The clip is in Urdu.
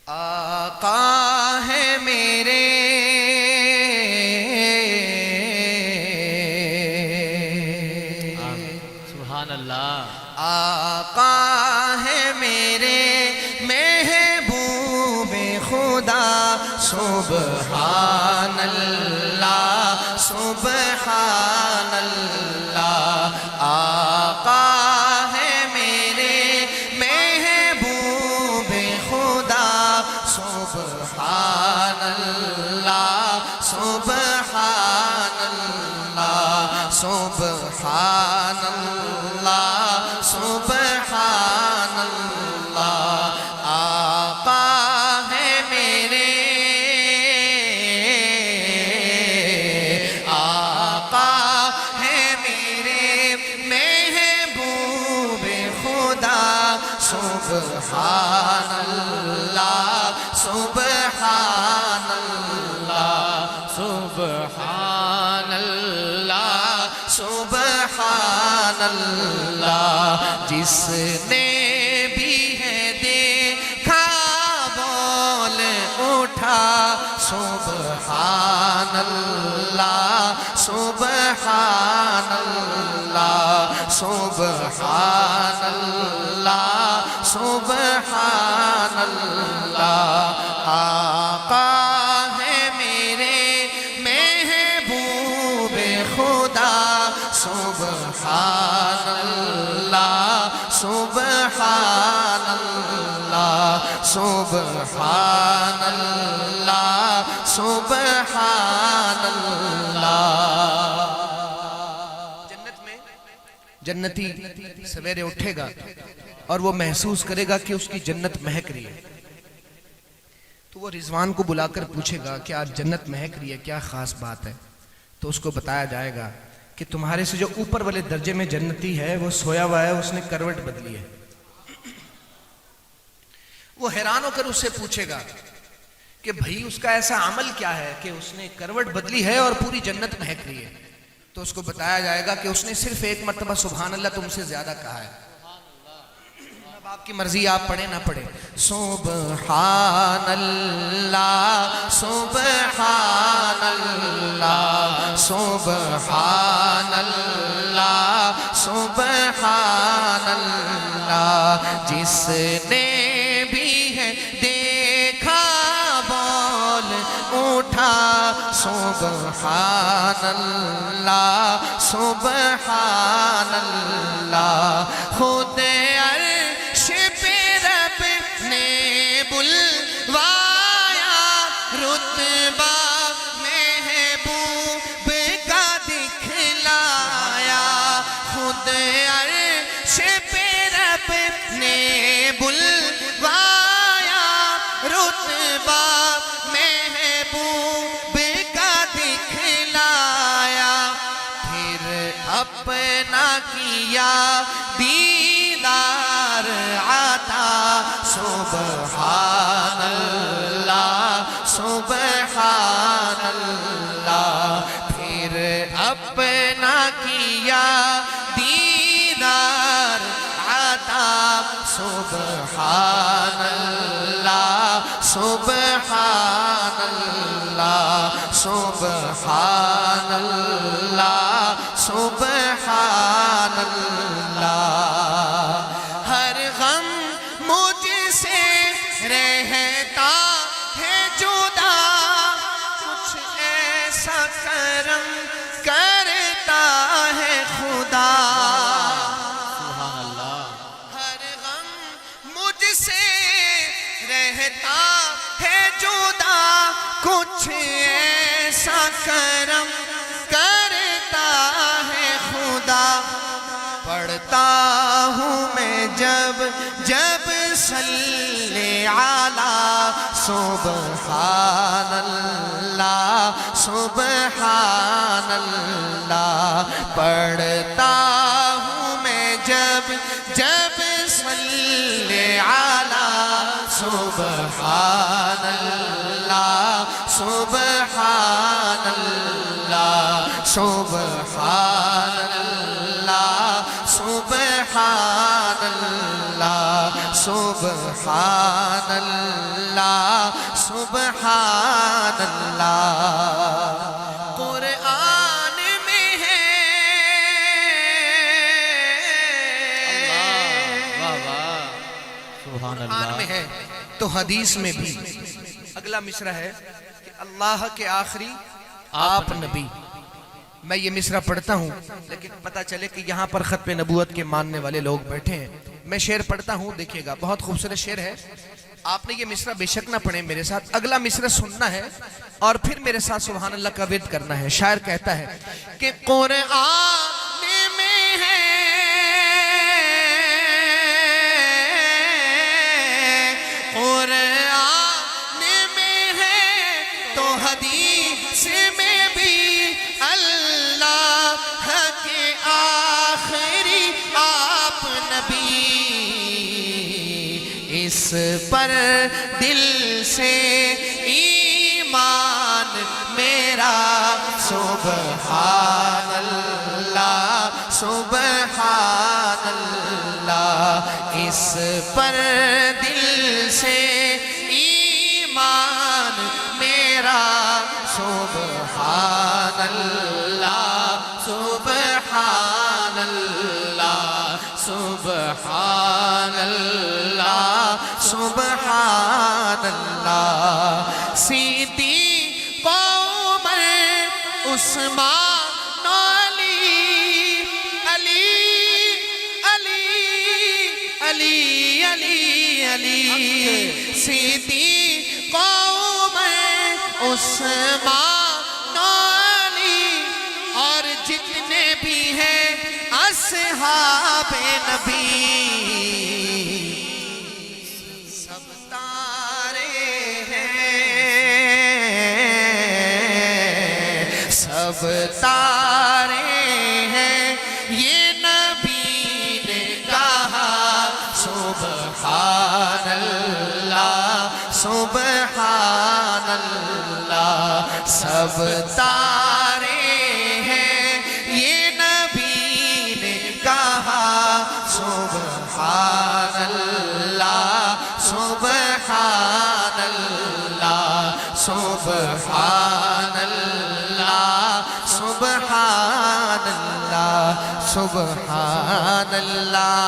آقا ہے میرے سبحان اللہ. آقا ہے میرے محبوب خدا سبحان اللہ سبحان اللہ. آقا ہے میرے محبوب خدا سبحان اللہ سبحان اللہ سبحان اللہ سبحان اللہ. آقا ہے میرے آقا ہے میرے محبوب خدا سبحان اللہ سبحان اللہ سبحان اللہ. سبحان اللہ. جس نے بھی ہے دیکھا بول اٹھا سبحان اللہ سبحان اللہ سبحان اللہ سبحان اللہ. آقا ہے میرے محبوب خدا سبحان اللہ سبحان اللہ سبحان اللہ سبحان اللہ. جنتی سویرے اٹھے گا اور وہ محسوس کرے گا کہ اس کی جنت مہک رہی ہے، تو وہ رضوان کو بلا کر پوچھے گا کہ آج جنت مہک رہی ہے، کیا خاص بات ہے؟ تو اس کو بتایا جائے گا کہ تمہارے سے جو اوپر والے درجے میں جنتی ہے وہ سویا ہوا ہے، اس نے کروٹ بدلی ہے. وہ حیران ہو کر اس سے پوچھے گا کہ بھئی اس کا ایسا عمل کیا ہے کہ اس نے کروٹ بدلی ہے اور پوری جنت مہک رہی ہے؟ تو اس کو بتایا جائے گا کہ اس نے صرف ایک مرتبہ سبحان اللہ تم سے زیادہ کہا ہے. اب آپ کی مرضی، آپ پڑھیں نہ پڑھیں. سبحان اللہ سبحان اللہ سبحان اللہ سبحان اللہ. جس نے بھی ہے دیکھا بول اٹھا سبحان اللہ سبحان اللہ. خود عرش پہ رب نے بلوایا، رتبہ محبوب کا دکھلایا. خود عرش پہ رب نے بلوایا، رتبہ محبوب کا دکھلایا. پھر اپنا کیا دیدار عطا سبحان اللہ سبحان اللہ. پھر اپنا کیا دیدار عطا سبحان اللہ سبحان اللہ سبحان اللہ سبحان اللہ. ہر غم مجھ سے رہتا ہے جدا، کچھ ایسا کرم کرتا ہے خدا. سبحان اللہ. ہر غم مجھ سے رہتا ہے جدا، کچھ ایسا کرم کرتا ہے خدا. پڑھتا ہوں میں جب جب صلی علی سبحان اللہ سبحان اللہ. پڑھتا ہوں میں جب جب صلی علی سبحان اللہ سبحان اللہ سبحان اللہ سبحان اللہ سبحان اللہ سبحان اللہ قرآن میں ہے واہ واہ سبحان قرآن اللہ میں ہے تو حدیث میں بھی اگلا مصرع ہے کہ اللہ کے آخری آپ نبی. میں یہ مصرع پڑھتا ہوں لیکن پتہ چلے کہ یہاں پر ختم نبوت کے ماننے والے لوگ بیٹھے ہیں. میں شعر پڑھتا ہوں, دیکھیے گا, بہت خوبصورت شعر ہے. آپ نے یہ مصرع بے شک نہ پڑھیں میرے ساتھ, اگلا مصرع سننا ہے اور پھر میرے ساتھ سبحان اللہ کا ورد کرنا ہے. شاعر کہتا ہے کہ قرآن میں ہے قرآن میں ہے تو حدیث میں بھی اللہ کے آخری آپ نبی. اس پر دل سے ایمان میرا سبحان اللہ سبحان اللہ. اس پر دل سے ایمان میرا سبحان اللہ سبحان اللہ سبحان اللہ سبحان اللہ. صدیق عمر عثمان علی علی علی علی صدیق عمر عثمان علی اور جتنے بھی ہیں اصحاب نبی سب تارے ہیں سب تارے ہیں یہ نبی نے کہا سبحان اللہ سبحان اللہ. سب تارے ہیں یہ نبی نے کہا سبحان اللہ سبحان اللہ سبحان اللہ سبحان اللہ سبحان اللہ.